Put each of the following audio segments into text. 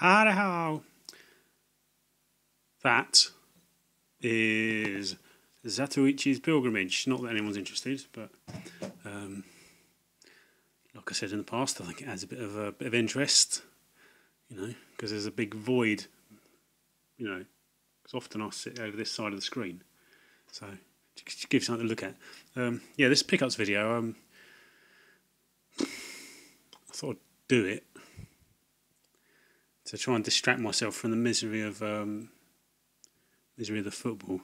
How that is Zatoichi's Pilgrimage. Not that anyone's interested, but like I said in the past, I think it has a bit of interest, because there's a big void, because often I sit over this side of the screen, so to give something to look at. This pickups video, I thought I'd do it to try and distract myself from the misery of the football.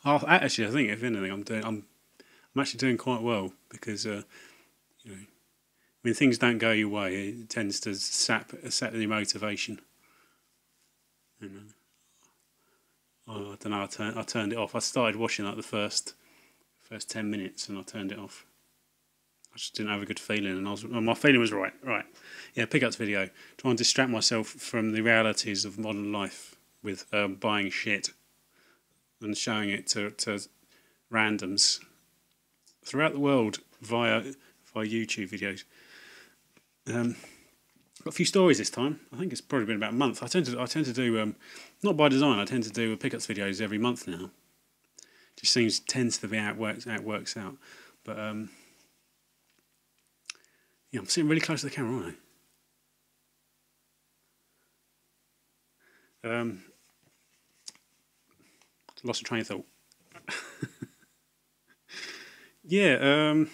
Actually, I think if anything, I'm actually doing quite well because when things don't go your way, it tends to sap the motivation. And I don't know. I turned it off. I started watching like the first 10 minutes, and I turned it off. I just didn't have a good feeling, and my feeling was right. Yeah, pickups video. Try and distract myself from the realities of modern life with buying shit and showing it to randoms throughout the world via YouTube videos. Got a few stories this time. I think it's probably been about a month. I tend to do not by design. I tend to do pickups videos every month now. Just tends to be how it works out. But I'm sitting really close to the camera, aren't I? Lost a train of thought. A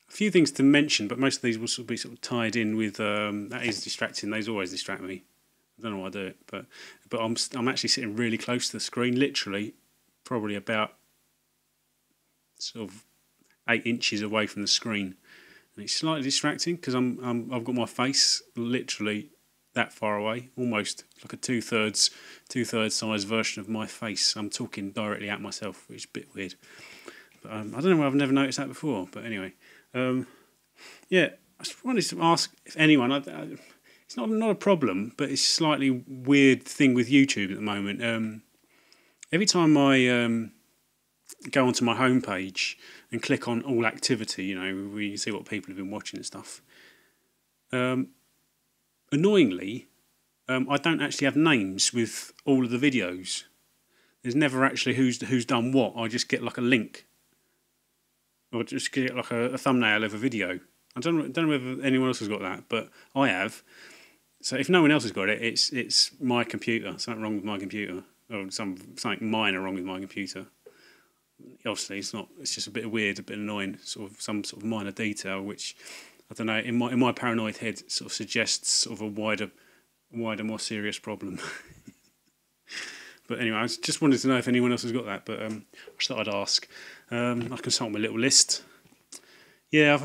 few things to mention, but most of these will be sort of tied in with that is distracting. Those always distract me. I don't know why I do it, but I'm actually sitting really close to the screen, literally, probably about sort of 8 inches away from the screen, and it's slightly distracting because I've got my face literally that far away, almost like a two-thirds size version of my face. I'm talking directly at myself, which is a bit weird. But I don't know why I've never noticed that before. But anyway, I just wanted to ask if anyone. It's not a problem, but it's a slightly weird thing with YouTube at the moment. Every time I go onto my homepage and click on all activity, where you see what people have been watching and stuff. Annoyingly, I don't actually have names with all of the videos. There's never actually who's done what. I just get like a link, or just get like a thumbnail of a video. I don't know whether anyone else has got that, but I have. So if no one else has got it, it's my computer. Something wrong with my computer, or something minor wrong with my computer. Obviously, it's not. It's just a bit weird, a bit annoying. Some sort of minor detail, which I don't know. In my paranoid head, sort of suggests sort of a wider, more serious problem. But anyway, I just wanted to know if anyone else has got that. But I just thought I'd ask. I consult my little list. Yeah, I've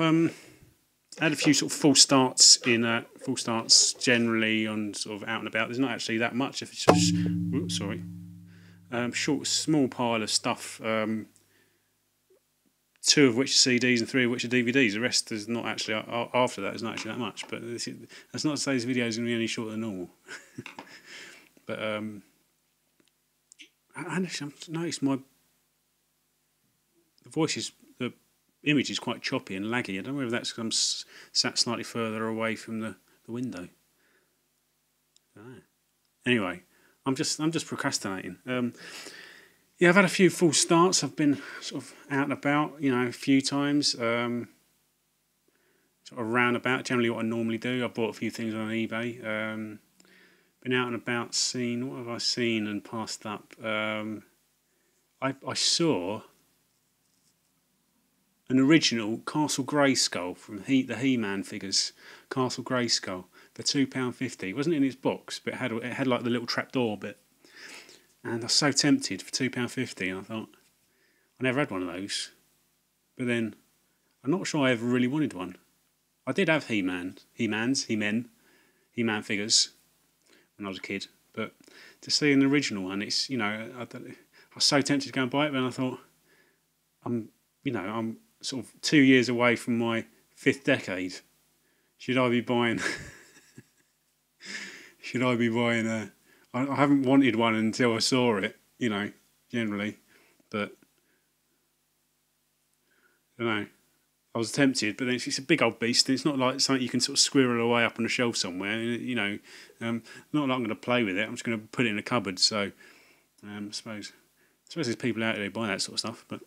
had a few sort of false starts generally on sort of out and about. There's not actually that much. If it's just, small pile of stuff. 2 of which are CDs and 3 of which are DVDs. The rest is not actually after that. There's not actually that much. But that's not to say this video is going to be any shorter than normal. But I've noticed the image is quite choppy and laggy. I don't know whether that's because I'm sat slightly further away from the window. I don't know. Anyway, I'm just procrastinating. I've had a few false starts. I've been sort of out and about, a few times. Sort of roundabout, generally what I normally do. I bought a few things on eBay. Been out and about, what have I seen and passed up? I saw an original Castle Grayskull from the He-Man figures, Castle Grayskull, for £2.50. It wasn't in its box, but it had like the little trapdoor bit. And I was so tempted for £2.50, and I thought, I never had one of those. But then, I'm not sure I ever really wanted one. I did have He-Man figures when I was a kid, but to see an original one, it's, I was so tempted to go and buy it, but I thought, I'm sort of 2 years away from my 5th decade. Should I be buying I haven't wanted one until I saw it, generally, but I don't know. I was tempted, but then it's a big old beast. And it's not like something you can sort of squirrel away up on a shelf somewhere. You know, not like I'm going to play with it. I'm just going to put it in a cupboard. So I suppose there's people out there who buy that sort of stuff. But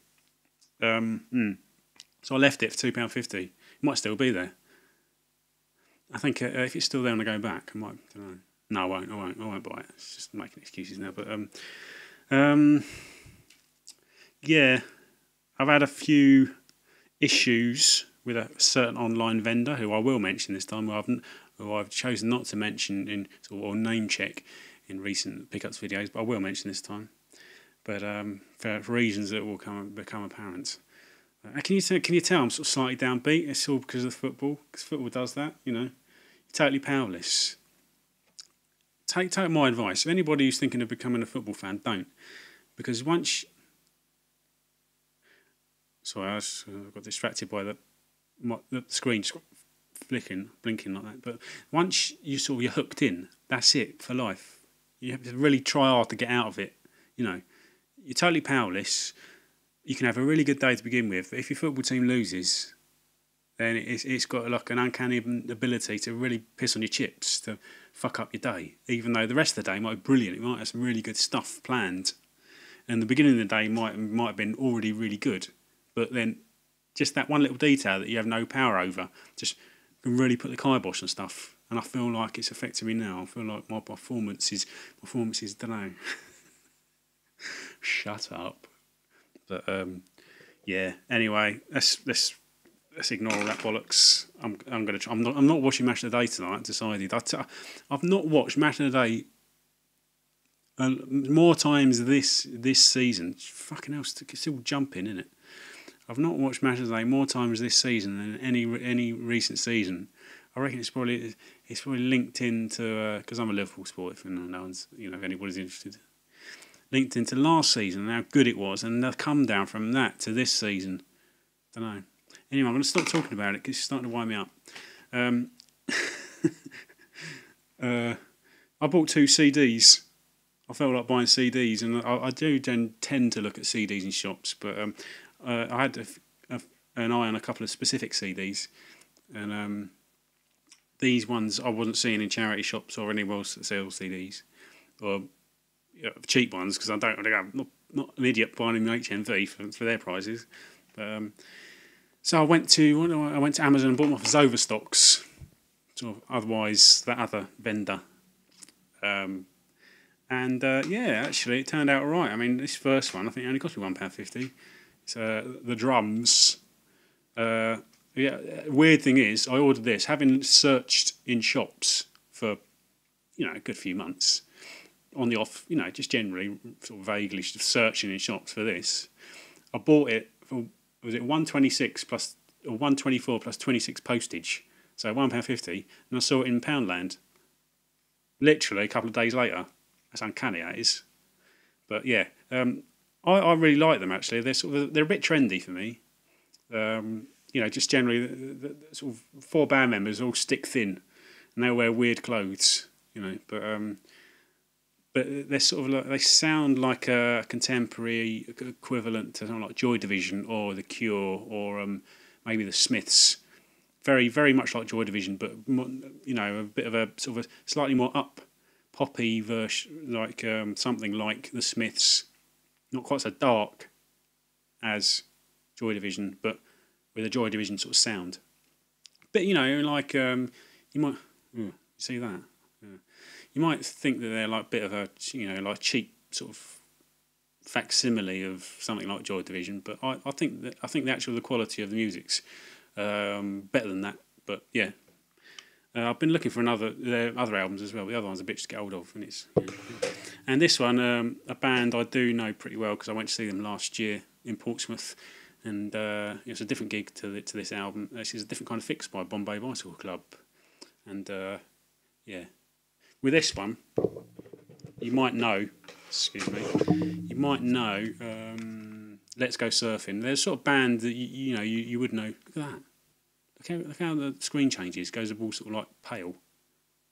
so I left it for £2.50. It might still be there. I think if it's still there when I go back, I might. Don't know. No, I won't. I won't buy it. It's just making excuses now. But yeah, I've had a few issues with a certain online vendor who I will mention this time, who I've chosen not to mention or name check in recent pickups videos, but I will mention this time. But for reasons that will become apparent. Can you tell I'm sort of slightly downbeat? It's all because of football. Because football does that, you know. You're totally powerless. Take my advice. If anybody who's thinking of becoming a football fan, don't. Because once... Sorry, I got distracted by the screen just blinking like that. But once you're hooked in, that's it for life. You have to really try hard to get out of it. You know, you're totally powerless. You can have a really good day to begin with, but if your football team loses, then it's got like an uncanny ability to really piss on your chips, to fuck up your day. Even though the rest of the day might be brilliant, it might have some really good stuff planned, and the beginning of the day might have been already really good. But then just that one little detail that you have no power over just can really put the kibosh on stuff. And I feel like it's affecting me now. I feel like my performances, don't know. Shut up. But yeah. Anyway, let's ignore all that bollocks. I'm not watching Match of the Day tonight. Decided. I've not watched Match of the Day more times this season. Fucking hell, it's still jumping, isn't it? I've not watched Match of the Day more times this season than any recent season. I reckon it's probably linked into because I'm a Liverpool supporter. If anybody's interested, linked into last season and how good it was, and the come down from that to this season. Don't know. Anyway, I'm going to stop talking about it because it's starting to wind me up. I bought 2 CDs. I felt like buying CDs, and I do tend to look at CDs in shops, but I had an eye on a couple of specific CDs, and these ones I wasn't seeing in charity shops or anywhere else that sells CDs, or cheap ones, because I'm not an idiot buying them in HMV for their prices. But, so I went to Amazon and bought them off Overstocks, sort of otherwise that other vendor. Actually, it turned out all right. I mean, this first one, I think it only cost me £1.50. It's the drums. Weird thing is, I ordered this, having searched in shops for, a good few months, on the off, just generally, sort of vaguely searching in shops for this. I bought it for, was it 126 plus, or 124 plus 26 postage, so £1.50, and I saw it in Poundland. Literally a couple of days later. That's uncanny, that is. But yeah, I really like them actually. They're a bit trendy for me. Just generally the sort of 4 band members all stick thin, and they wear weird clothes. But they're sort of like, they sound like a contemporary equivalent to something like Joy Division or The Cure or maybe the Smiths. Very, very much like Joy Division, but a bit of a sort of a slightly more up poppy version, like something like the Smiths. Not quite so dark as Joy Division, but with a Joy Division sort of sound. But you might you see that. Yeah. You might think that they're like a bit of a like cheap sort of facsimile of something like Joy Division, but I think the quality of the music's better than that. But yeah, I've been looking for their other albums as well. The other one's a bitch to get hold of, and it's and this one, a band I do know pretty well because I went to see them last year in Portsmouth, and it's a different gig to this album. This is a different kind of fix by Bombay Bicycle Club, and with this one, you might know. Excuse me. You might know. Let's Go Surfing. They're a sort of band that you would know. Look at that. Look how the screen changes. It goes all sort of like pale.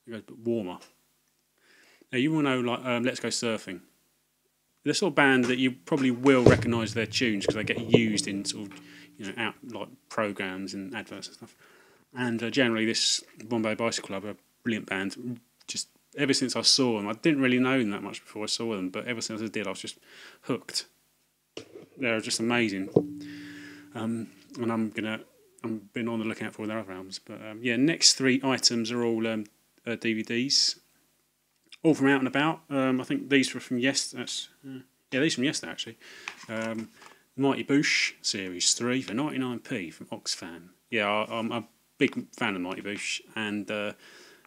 It goes a bit warmer. Now you will know like Let's Go Surfing. They're the sort of band that you probably will recognise their tunes because they get used in sort of out like programs and adverts and stuff. And generally, this Bombay Bicycle Club are a brilliant band. Just ever since I saw them, I didn't really know them that much before I saw them, but ever since I did, I was just hooked. They're just amazing. And I've been on the lookout for all their other albums. But next 3 items are all DVDs, all from Out and About. I think these were from yesterday. These from yesterday actually. Mighty Boosh Series 3 for 99p from Oxfam. Yeah, I'm a big fan of Mighty Boosh, and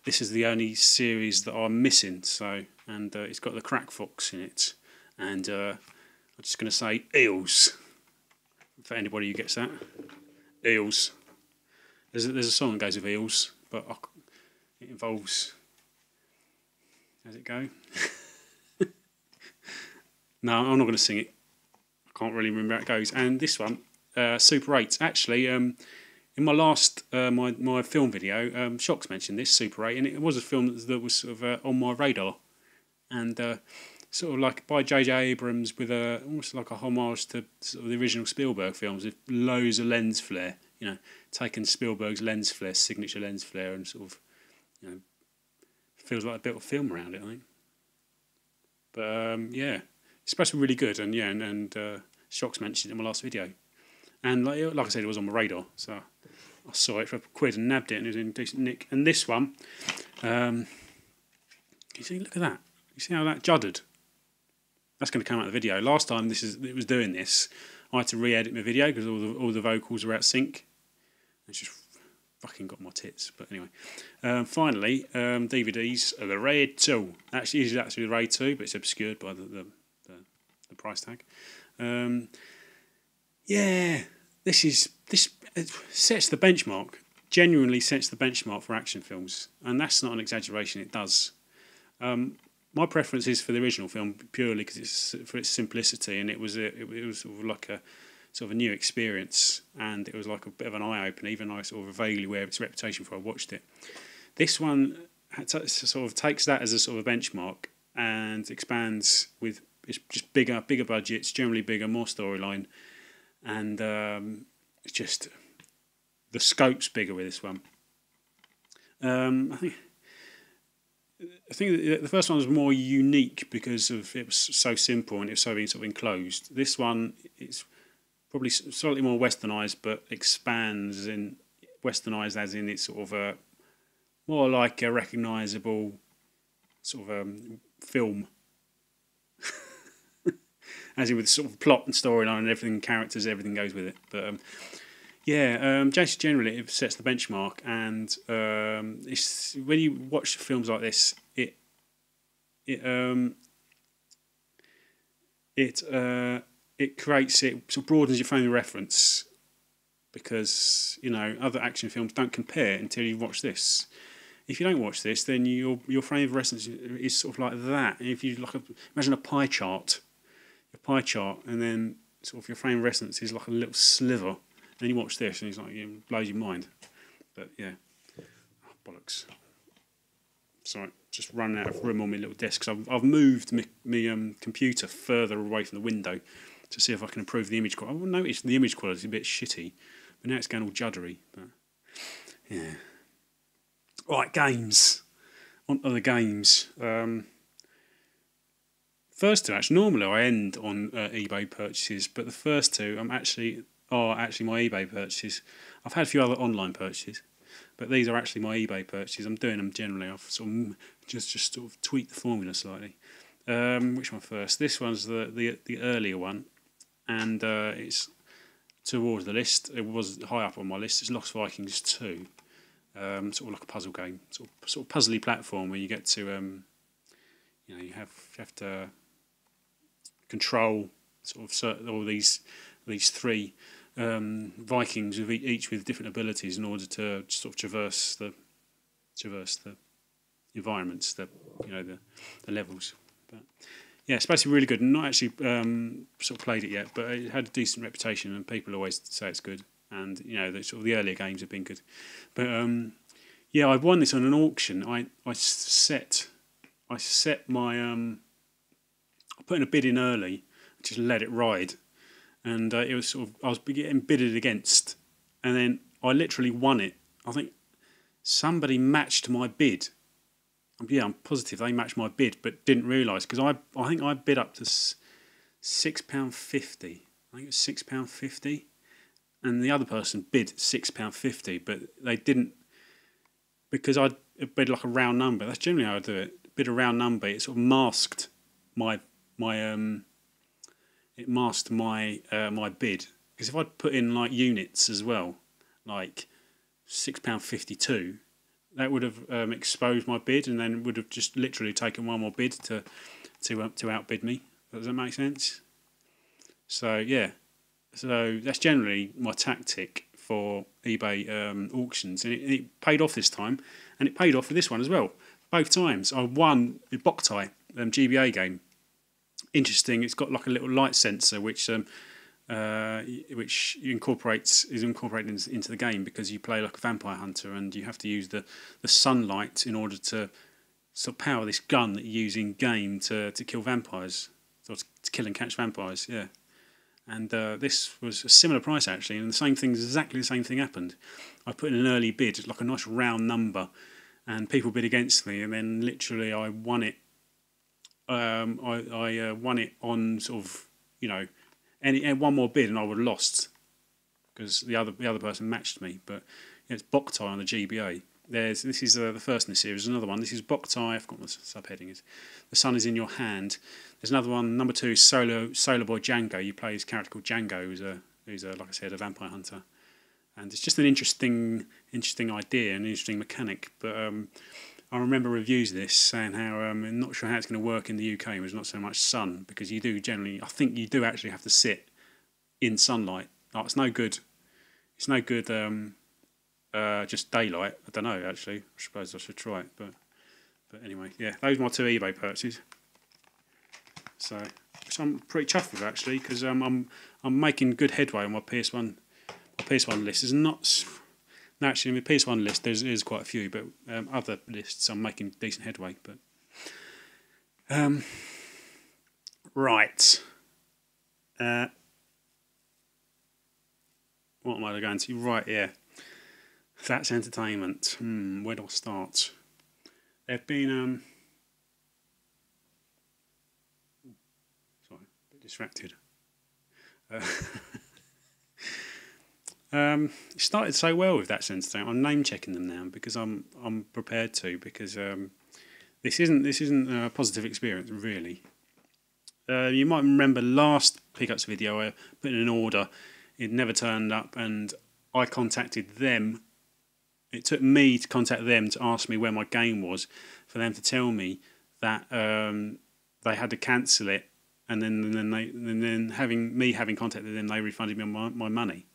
this is the only series that I'm missing. So, and it's got the Crack Fox in it, and I'm just going to say Eels for anybody who gets that. Eels. There's a song that goes with eels, but it involves. How's it go? No, I'm not going to sing it. I can't really remember how it goes. And this one, Super 8. Actually, in my last my film video, Shocks mentioned this Super 8, and it was a film that was sort of on my radar, and sort of like by J.J. Abrams with almost like a homage to sort of the original Spielberg films with loads of lens flare. Taking Spielberg's lens flare, signature lens flare, and sort of, feels like a bit of film around it, I think. But it's supposed to be really good, and Shocks mentioned it in my last video, and like I said, it was on my radar, so I saw it for £1 and nabbed it, and it was in decent nick. And this one, you see, look at that. You see how that juddered? That's going to come out of the video. Last time it was doing this, I had to re-edit my video because all the vocals were out of sync. It's just fucking got my tits. But anyway, finally, DVDs are the Raid 2. Actually, it's actually the Raid 2, but it's obscured by the price tag. This sets the benchmark. Genuinely sets the benchmark for action films, and that's not an exaggeration. It does. My preference is for the original film purely because it's for its simplicity, and it was sort of like a sort of a new experience, and it was like a bit of an eye opener. Even though I sort of vaguely aware of its reputation before I watched it. This one sort of takes that as a sort of benchmark and expands with it's just bigger budgets, generally bigger, more storyline, and it's just the scope's bigger with this one. I think the first one was more unique because of it was so simple and it was so sort of enclosed. This one is probably slightly more westernised, but expands in westernised as in it's sort of more like a recognisable sort of film, as in with sort of plot and storyline and everything, characters, everything goes with it. But just generally it sets the benchmark, and it's when you watch films like this, it creates it sort of broadens your frame of reference, because other action films don't compare until you watch this. If you don't watch this, then your frame of reference is sort of like that. And if you imagine a pie chart, and then sort of your frame of reference is like a little sliver. Then you watch this, and it's like it blows your mind. But yeah, bollocks. Sorry, just running out of room on my little desk because I've moved my computer further away from the window to see if I can improve the image quality. I've noticed the image quality is a bit shitty, but now it's going all juddery. But yeah. Right, games. On to the games. First two, actually, normally I end on eBay purchases, but the first two are actually my eBay purchases. I've had a few other online purchases, but these are actually my eBay purchases. I'm doing them generally. I've sort of just sort of tweaked the formula slightly. Which one first? This one's the earlier one, and it's towards the list. It was high up on my list. It's Lost Vikings 2. Sort of like a puzzle game, sort of puzzly platform where you get to you have to control sort of all these 3 Vikings with each with different abilities in order to sort of traverse the environments, the levels. But yeah, it's basically really good. Not actually sort of played it yet, but it had a decent reputation, and people always say it's good. And the earlier games have been good. But I won this on an auction. I set my I put in a bid in early, just let it ride. and it was sort of I was getting bidded against, and then I literally won it. I think somebody matched my bid. Yeah, I'm positive they matched my bid, but didn't realise because I think I bid up to £6.50. I think it was £6.50, and the other person bid £6.50, but they didn't because I bid like a round number. That's generally how I do it. Bid a round number. It sort of masked my it masked my bid because if I'd put in like units as well, like £6.52, that would have exposed my bid, and then would have just literally taken one more bid to outbid me. Does that make sense? So yeah, so that's generally my tactic for eBay auctions, and it paid off this time, and it paid off for this one as well. Both times I won the Boktai GBA game. Interesting. It's got like a little light sensor which is incorporated into the game because you play like a vampire hunter and you have to use the sunlight in order to sort of power this gun that you use in game to kill vampires, or to kill and catch vampires. Yeah, and this was a similar price actually, and exactly the same thing happened. I put in an early bid, like a nice round number, and people bid against me, and then literally I won it. I won it on sort of, any one more bid and I would have lost because the other person matched me. But it's Boktai on the GBA. This is the first in the series. There's another one. This is Boktai. I forgot what the subheading is. The Sun is in Your Hand. There's another one. Number 2 is Solar Boy Django. You play his character called Django, who's like I said, a vampire hunter. And it's just an interesting idea, an interesting mechanic. But I remember reviews of this saying how I'm not sure how it's going to work in the UK. There's not so much sun because I think you do actually have to sit in sunlight. Like, it's no good. It's no good just daylight. I don't know actually. I suppose I should try it, but anyway, yeah. Those are my 2 eBay purchases. So I'm pretty chuffed with actually because I'm making good headway on my PS1 list. Is not. Actually, in the PS1 list, there's quite a few, but other lists I'm making decent headway. But right, what am I going to? Right, yeah, that's entertainment. Where do I start? There've been sorry, a bit distracted. It started so well with That's Entertainment. I'm name checking them now because I'm prepared to, because this isn't a positive experience really. You might remember last pickups video I put in an order, it never turned up, and I contacted them. It took me to contact them to ask me where my game was, for them to tell me that they had to cancel it, and then having contacted them, they refunded me my money.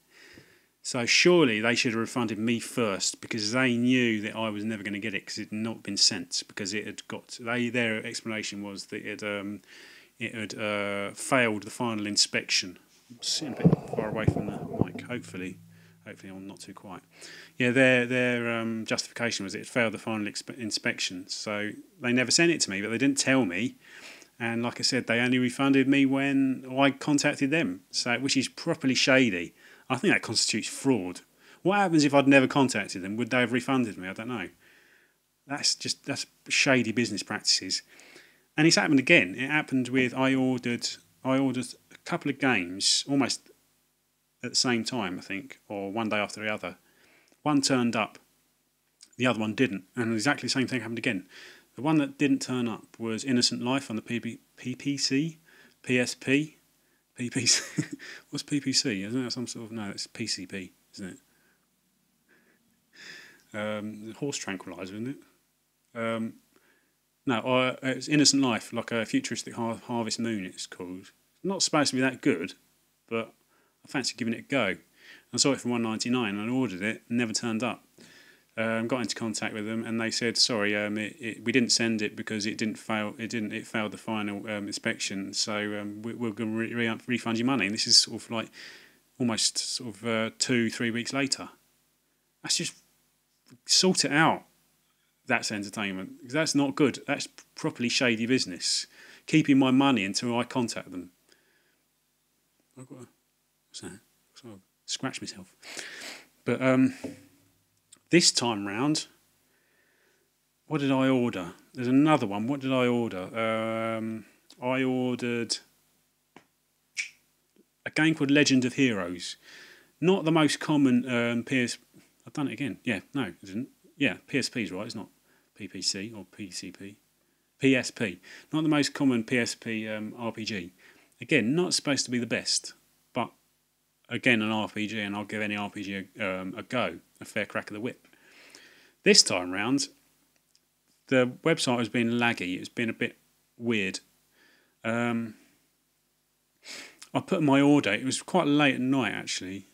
So surely they should have refunded me first because they knew that I was never going to get it because it had not been sent, because it had got. Their explanation was that it had failed the final inspection. I'm sitting a bit far away from the mic. Hopefully I'm not too quiet. Yeah, their justification was it had failed the final inspection. So they never sent it to me, but they didn't tell me. And like I said, they only refunded me when I contacted them. So, which is properly shady. I think that constitutes fraud. What happens if I'd never contacted them? Would they have refunded me? I don't know. That's shady business practices. And it's happened again. It happened with I ordered a couple of games almost at the same time, I think, or one day after the other. One turned up, the other one didn't, and exactly the same thing happened again. The one that didn't turn up was Innocent Life on the PPC, PSP. PPC. What's PPC? Isn't that some sort of... No, it's PCP, isn't it? Horse tranquilizer, isn't it? No, it's Innocent Life, like a futuristic Harvest Moon it's called. It's not supposed to be that good, but I fancy giving it a go. I saw it for $1.99 and I ordered it and never turned up. Got into contact with them and they said, sorry, we didn't send it because it failed the final inspection, so we're going to refund your money. And this is sort of like almost sort of 2-3 weeks later. That's just sort it out. That's entertainment, because that's not good. That's properly shady business. Keeping my money until I contact them. So I scratched myself. But this time round, what did I order? There's another one. What did I order? I ordered a game called Legend of Heroes. Not the most common I've done it again. Yeah, no, it isn't. Yeah, PSP's right. It's not PPC or PCP. PSP. Not the most common PSP RPG. Again, not supposed to be the best, but again, an RPG, and I'll give any RPG a go, a fair crack of the whip. This time round, the website has been laggy. It's been a bit weird. I put my order. It was quite late at night, actually.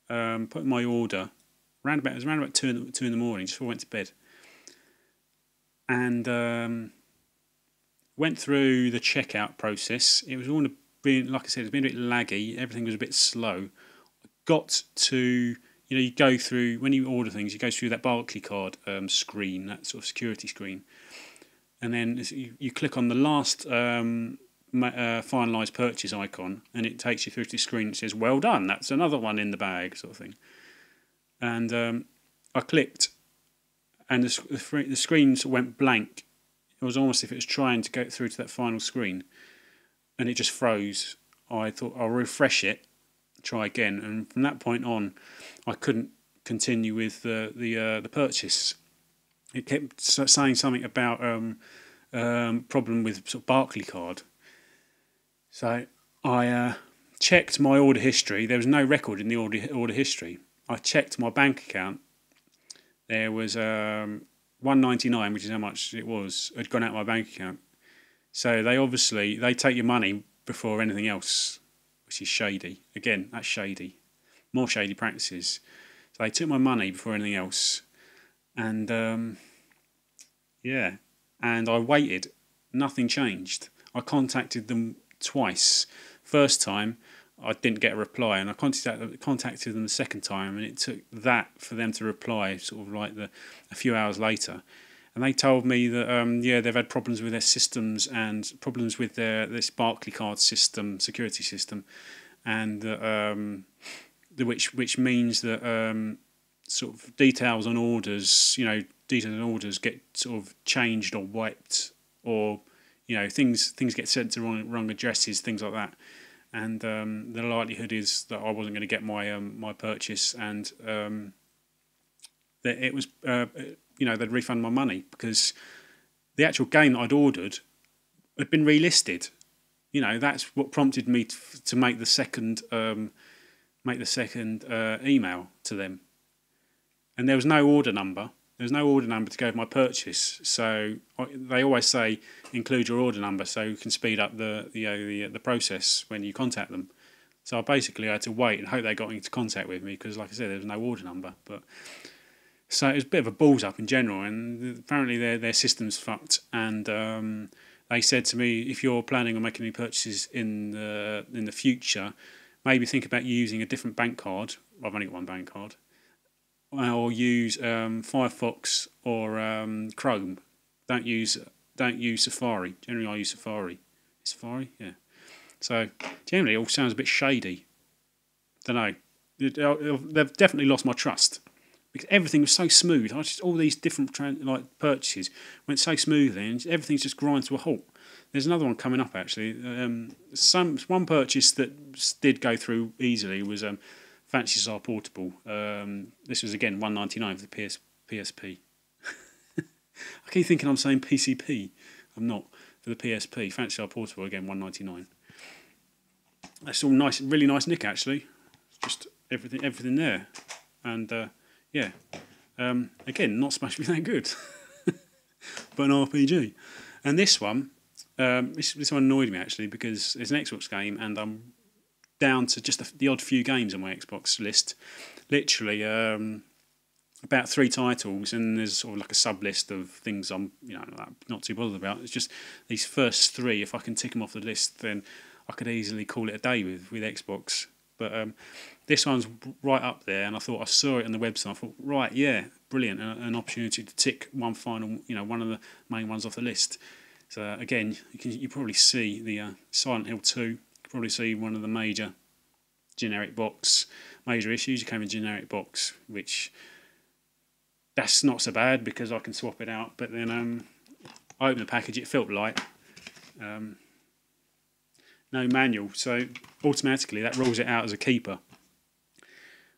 Put my order. It was around about 2 in the morning, just before I went to bed. And went through the checkout process. It was all being, like I said, it's been a bit laggy. Everything was a bit slow. Got to, you go through, when you order things, you go through that Barclaycard screen, that sort of security screen. And then you click on the last finalised purchase icon, and it takes you through to the screen that says, well done, that's another one in the bag, sort of thing. And I clicked, and the screen sort of went blank. It was almost as if it was trying to go through to that final screen, and it just froze. I thought I'll refresh it, try again, and from that point on, I couldn't continue with the purchase. It kept saying something about problem with sort of Barclaycard. So I checked my order history. There was no record in the order history. I checked my bank account. There was $1.99, which is how much it was, had gone out of my bank account. So they take your money before anything else, which is shady. Again, that's shady. More shady practices. So they took my money before anything else. And and I waited. Nothing changed. I contacted them twice. First time, I didn't get a reply, and I contacted them the second time, and it took that for them to reply, sort of like a few hours later. And they told me that they've had problems with their systems and problems with this Barclaycard system, security system, and which means that sort of details on orders, get sort of changed or wiped, or things get sent to wrong addresses, things like that. And the likelihood is that I wasn't going to get my purchase, and that it was they'd refund my money, because the actual game that I'd ordered had been relisted. That's what prompted me to make the second email to them, and there was no order number. There's no order number to go with my purchase, so they always say include your order number so you can speed up the process when you contact them. So I basically had to wait and hope they got into contact with me, because, like I said, there was no order number. But so it was a bit of a balls up in general, and apparently their system's fucked. And they said to me, if you're planning on making any purchases in the future, maybe think about using a different bank card. I've only got one bank card. Or use Firefox or Chrome. Don't use Safari. Generally, I use Safari. Safari, yeah. So generally, it all sounds a bit shady. Don't know. They've definitely lost my trust, because everything was so smooth. All these different purchases went so smoothly, and everything's just grind to a halt. There's another one coming up actually. One purchase that did go through easily was Phantasy Star Portable. This was again $1.99 for the PSP. I keep thinking I'm saying PCP. I'm not. For the PSP, Phantasy Star Portable again $1.99. That's all nice, really nice nick actually. Just everything there, and again, not supposed to be that good, but an RPG. And this one, this one annoyed me actually, because it's an Xbox game, and I'm down to just the odd few games on my Xbox list. Literally about 3 titles, and there's sort of like a sub list of things I'm not too bothered about. It's just these first 3. If I can tick them off the list, then I could easily call it a day with Xbox. But this one's right up there, and I thought I saw it on the website. I thought, right, yeah, brilliant, an opportunity to tick one final, one of the main ones off the list. So again, you probably see the Silent Hill 2. You can probably see one of the major generic box. Major Issues, it came in a generic box, which that's not so bad because I can swap it out. But then I opened the package, it felt light. No manual, so automatically that rules it out as a keeper,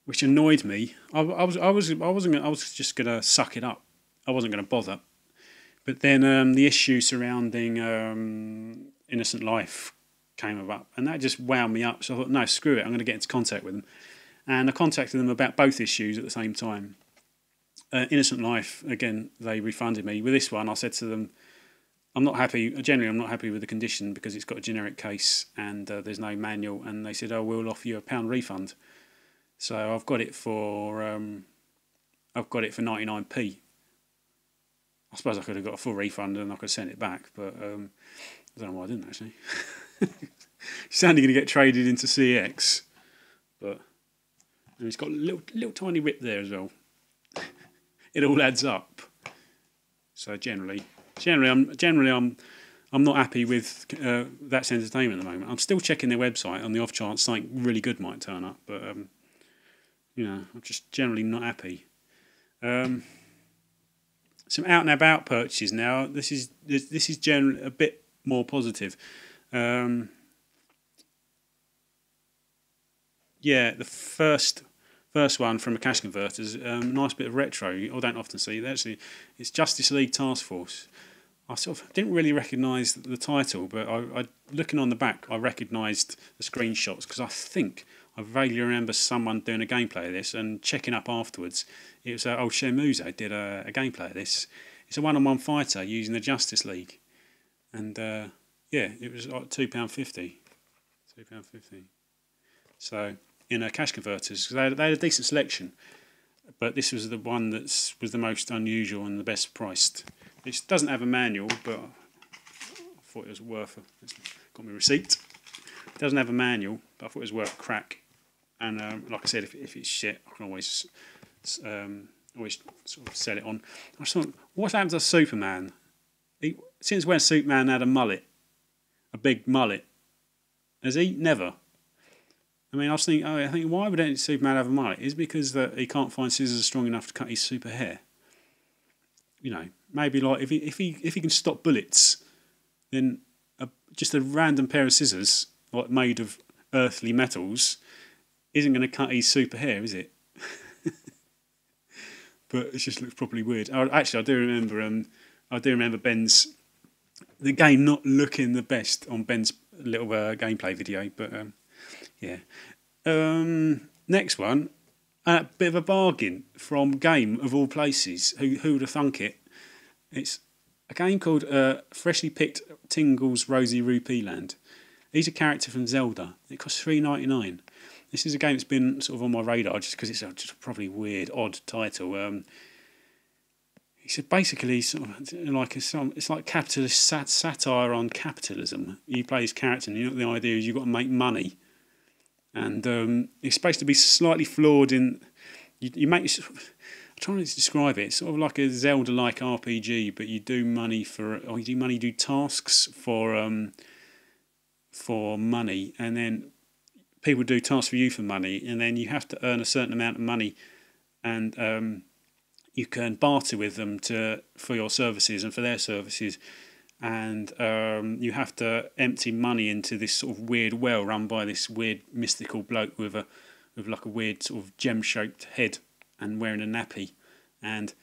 which annoyed me. I was just gonna suck it up. I wasn't gonna bother. But then the issue surrounding Innocent Life came up, and that just wound me up. So I thought, no, screw it, I'm going to get into contact with them. And I contacted them about both issues at the same time. Innocent Life, again, they refunded me. With this one, I said to them, I'm not happy with the condition because it's got a generic case and there's no manual. And they said, oh, we'll offer you £1 refund. So I've got it for 99p. I suppose I could have got a full refund and I could send it back, but I don't know why I didn't actually. It's only going to get traded into CX, but it's got a little tiny rip there as well. It all adds up. So generally, I'm not happy with That's Entertainment at the moment. I'm still checking their website on the off chance something really good might turn up, but I'm just generally not happy. Some out and about purchases now. This is generally a bit more positive. The first one from a Cash Converters, nice bit of retro. I don't often see that. Actually, it's Justice League Task Force. I sort of didn't really recognise the title, but I looking on the back, I recognised the screenshots because I think I vaguely remember someone doing a gameplay of this and checking up afterwards. It was old Shenmue did a gameplay of this. It's a one-on-one fighter using the Justice League, and it was like £2.50. £2.50. So in a Cash Converters, they had a decent selection, but this was the one that was the most unusual and the best priced. It doesn't have a manual, but I thought it was worth it. Got my receipt. It doesn't have a manual, but I thought it was worth a crack. And like I said, if it's shit, I can always sort of sell it on. I just thought, what happened to Superman? Since when Superman had a mullet, a big mullet? Has he? Never. I mean, I was thinking, why would Superman have a mullet? Is it because that he can't find scissors strong enough to cut his super hair? You know, maybe like if he can stop bullets, then just a random pair of scissors, like made of earthly metals, isn't going to cut his super hair, is it? But it just looks properly weird. I do remember the game not looking the best on Ben's little gameplay video, but yeah. Next one, a bit of a bargain from Game of all places. Who would have thunk it? It's a game called Freshly Picked Tingle's Rosy Rupee Land. He's a character from Zelda. It costs $3.99. This is a game that's been sort of on my radar just because it's just a probably weird, odd title. It's basically sort of like it's like capitalist satire on capitalism. You play this character, and the idea is you've got to make money, and it's supposed to be slightly flawed in. You make. I'm trying to describe it. It's sort of like a Zelda-like RPG, but you do do tasks for money, and then people do tasks for you for money, and then you have to earn a certain amount of money, and you can barter with them for your services and for their services, and you have to empty money into this sort of weird well run by this weird mystical bloke with like a weird sort of gem-shaped head and wearing a nappy, and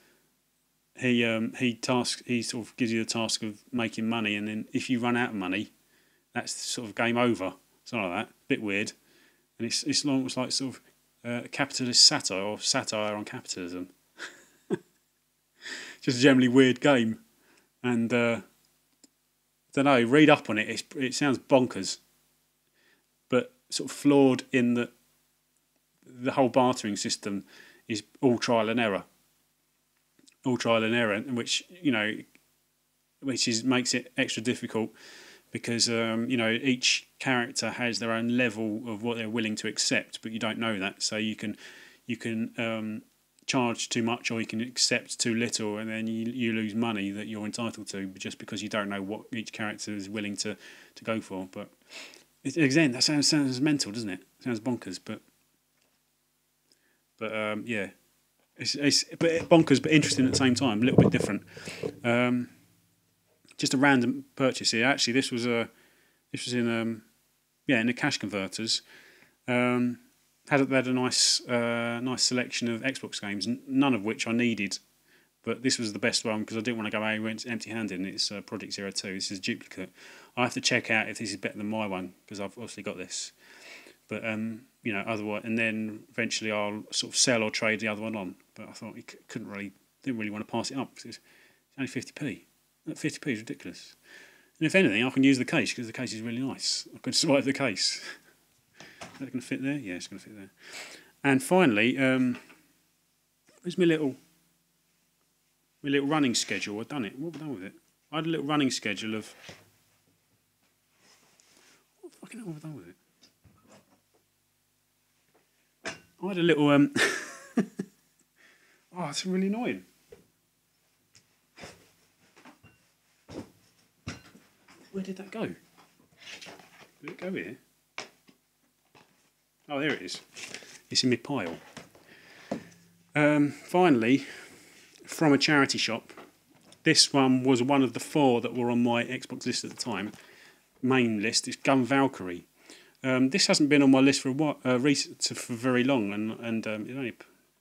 he sort of gives you the task of making money, and then if you run out of money, that's sort of game over. Something like that. Bit weird. And it's almost like sort of capitalist satire or satire on capitalism. Just a generally weird game. And I don't know, read up on it. It sounds bonkers. But sort of flawed in that the whole bartering system is all trial and error. All trial and error, which makes it extra difficult. Because each character has their own level of what they're willing to accept, but you don't know that. So you can charge too much, or you can accept too little, and then you lose money that you're entitled to just because you don't know what each character is willing to go for. But Again, that sounds mental, doesn't it? Sounds bonkers, yeah, it's but bonkers, but interesting at the same time. A little bit different. Um, just a random purchase here. Actually, this was in in the cash converters. Had a nice selection of Xbox games, none of which I needed, but this was the best one because I didn't want to go empty-handed. And it's Project Zero Two. This is a duplicate. I have to check out if this is better than my one because I've obviously got this. But otherwise, and then eventually I'll sort of sell or trade the other one on. But I thought didn't really want to pass it up because it's only 50p. 50p is ridiculous. And if anything, I can use the case because the case is really nice. I could swipe the case. Is that going to fit there? Yeah, it's going to fit there. And finally, where's my little running schedule? I've done it. What have I done with it? I had a little running schedule of. What the fucking hell have I done with it? I had a little. Oh, it's really annoying. Where did that go? Did it go here? Oh, there it is. It's in my pile. Finally, from a charity shop. This one was one of the 4 that were on my Xbox list at the time. Main list. It's Gun Valkyrie. This hasn't been on my list for for very long, and it only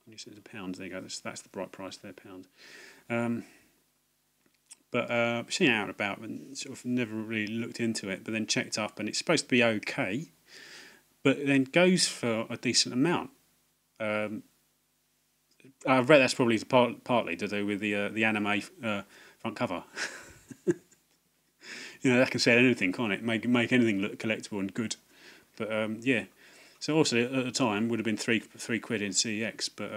it's a pound. There you go. That's the bright price there, £1. But I've seen it out and about and sort of never really looked into it. But then checked up, and it's supposed to be okay, but then goes for a decent amount. I read that's probably partly to do with the anime front cover. That can sell anything, can't it? Make anything look collectible and good. But yeah, so also at the time would have been three quid in CEX, but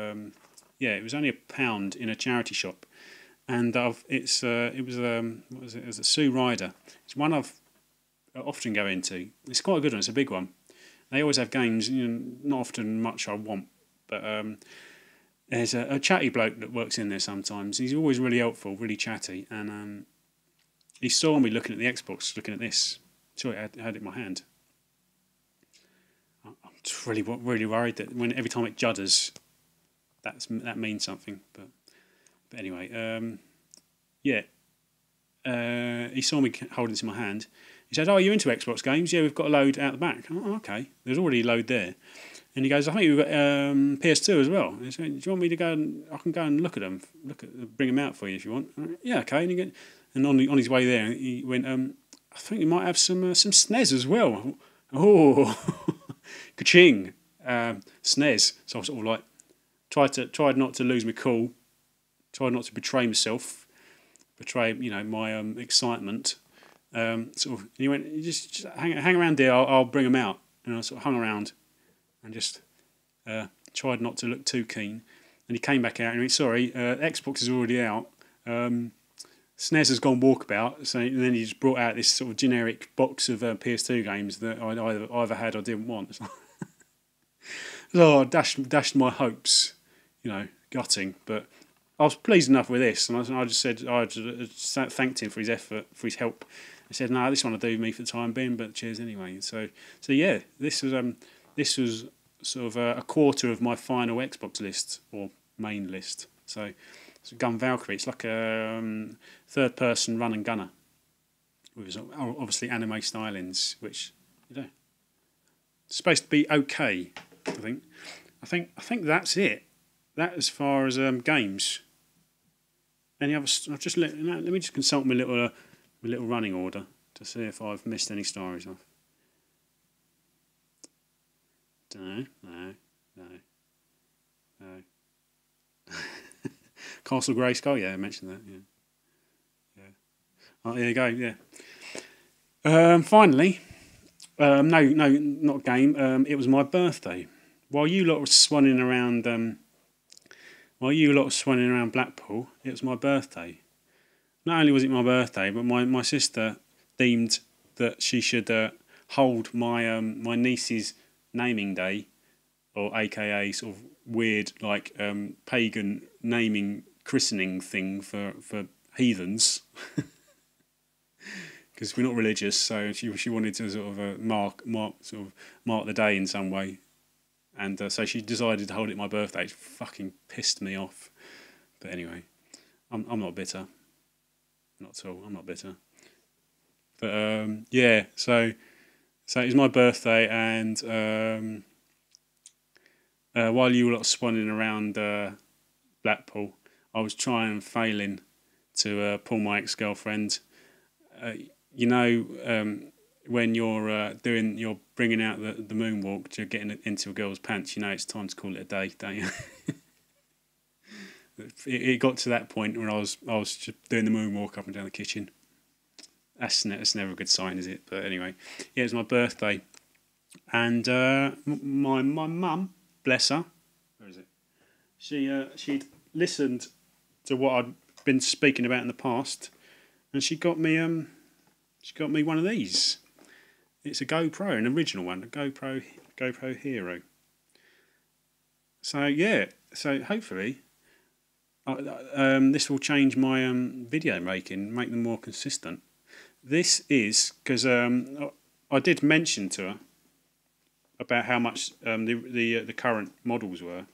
it was only £1 in a charity shop, and it was what was it? It was a Sue Ryder. It's one I've often go into. It's quite a good one. It's a big one. They always have games. Not often much I want, but there's a chatty bloke that works in there sometimes. He's always really helpful, really chatty, and he saw me looking at the Xbox, looking at this. So I had it in my hand. I'm just really worried that every time it judders, that means something. But anyway, he saw me holding this in my hand. He said, "Oh, you're into Xbox games? Yeah, we've got a load out the back." Oh, okay. There's already a load there. And he goes, "I think we've got PS2 as well." He said, "Do you want me to go I can go and look at them, bring them out for you if you want." Yeah, okay. And on his way there, he went, "I think we might have some SNES as well." Oh, ka-ching, SNES. So I sort of like tried not to lose my cool, tried not to betray myself, betray my excitement. Sort of. And he went, "You just hang around there. I'll bring them out." And I sort of hung around and just tried not to look too keen. And he came back out and he went, "Sorry, Xbox is already out. SNES has gone walkabout." So and then he just brought out this sort of generic box of PS2 games that I either had or didn't want. So I dashed my hopes, gutting. But I was pleased enough with this, and I just said I just thanked him for his effort, for his help. I said, "No, this one will do me for the time being, but cheers anyway." So yeah, this was sort of a quarter of my final Xbox list or main list. So it's Gun Valkyrie. It's like a third-person run and gunner with obviously anime stylings, which it's supposed to be okay. I think that's it. That as far as games. Any other? I've just let me just consult my little running order to see if I've missed any stories off. No. Castle Grayskull, yeah, I mentioned that, yeah. Oh, there you go, yeah. Finally, no, not a game. It was my birthday. While you lot were swanning around, Blackpool, it was my birthday. Not only was it my birthday, but my sister deemed that she should hold my my niece's naming day, or AKA sort of weird pagan naming christening thing for heathens. because we're not religious. So she wanted to sort of mark the day in some way, and so she decided to hold it my birthday. It fucking pissed me off. But anyway, I'm not bitter, not at all. I'm not bitter. But yeah, so it was my birthday, and while you were lot swanning around Blackpool, I was trying and failing to pull my ex-girlfriend. When you're bringing out the moonwalk to getting into a girl's pants, it's time to call it a day, don't you? It got to that point where I was just doing the moonwalk up and down the kitchen. That's never a good sign, is it? But anyway, yeah, it was my birthday, and my mum, bless her, where is it? She'd listened to what I'd been speaking about in the past, and she got me one of these. It's a GoPro, an original one, a GoPro Hero. So yeah, so hopefully this will change my video making, make them more consistent. This is because I did mention to her about how much the current models were.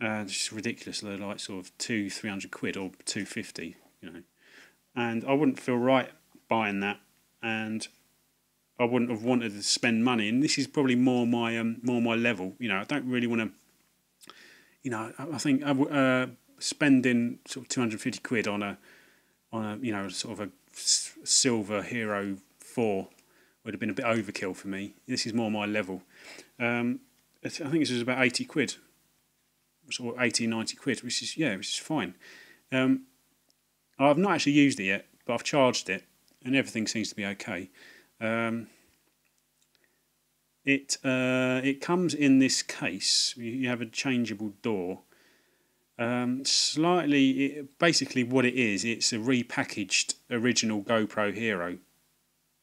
It's ridiculous. They're like sort of £200-300 or £250, and I wouldn't feel right buying that, and I wouldn't have wanted to spend money. And this is probably more my level. I don't really want to. I think spending sort of £250 on a sort of a silver Hero 4 would have been a bit overkill for me. This is more my level. I think this was about £80, sort of 80-90 quid, which is fine. I've not actually used it yet, but I've charged it, and everything seems to be okay. It comes in this case. You have a changeable door. Basically what it is, it's a repackaged original GoPro Hero.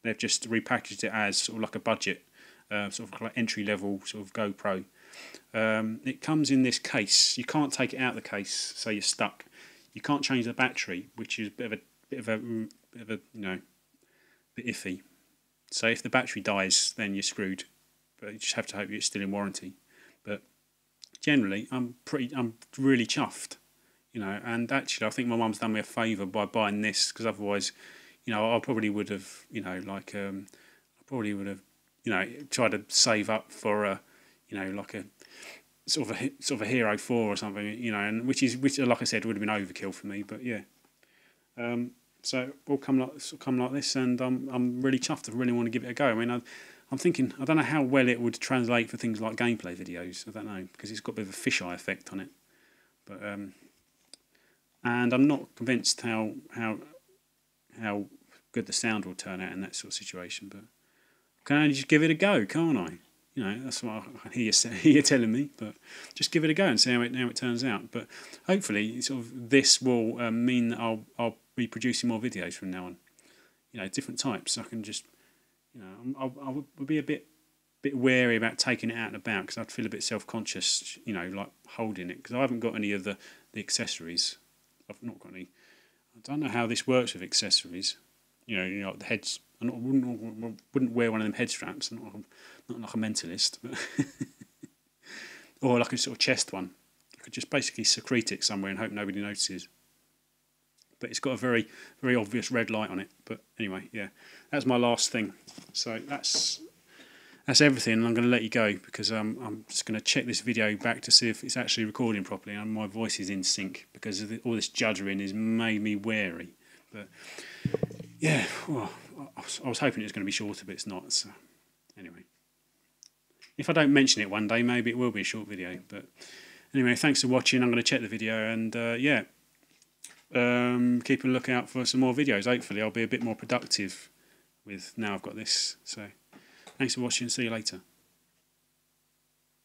They've just repackaged it as sort of like a budget, sort of like entry level sort of GoPro. It comes in this case. You can't take it out of the case, so you're stuck. You can't change the battery, which is a bit of a bit iffy. So if the battery dies, then you're screwed. But you just have to hope it's still in warranty. But generally, I'm really chuffed, And actually, I think my mum's done me a favour by buying this, because otherwise, I probably would have, tried to save up for like a sort of a Hero 4 or something, and which like I said would have been overkill for me. But yeah, so it'll come like this, and I'm really chuffed. I really want to give it a go. I mean, I'm thinking, I don't know how well it would translate for things like gameplay videos. I don't know, because it's got a bit of a fisheye effect on it. But and I'm not convinced how good the sound will turn out in that sort of situation. But I can only just give it a go, can't I? That's what I hear you telling me. But just give it a go and see how it turns out. But hopefully, sort of this will mean that I'll be producing more videos from now on. Different types. I can just, I would be a bit wary about taking it out and about, because I'd feel a bit self-conscious, like holding it, because I haven't got any of the accessories. I've not got any. I don't know how this works with accessories. Like the heads. I wouldn't wear one of them head straps. Not like a mentalist, but or like a sort of chest one. I could just basically secrete it somewhere and hope nobody notices. But it's got a very, very obvious red light on it. But anyway, yeah, that's my last thing. So that's everything. I'm going to let you go, because I'm just going to check this video back to see if it's actually recording properly and my voice is in sync, because all this juddering has made me wary. But yeah, well, I was hoping it was going to be shorter, but it's not. So anyway, if I don't mention it one day, maybe it will be a short video. But anyway, thanks for watching. I'm going to check the video, and keep a lookout for some more videos. Hopefully I'll be a bit more productive now I've got this. So thanks for watching. See you later.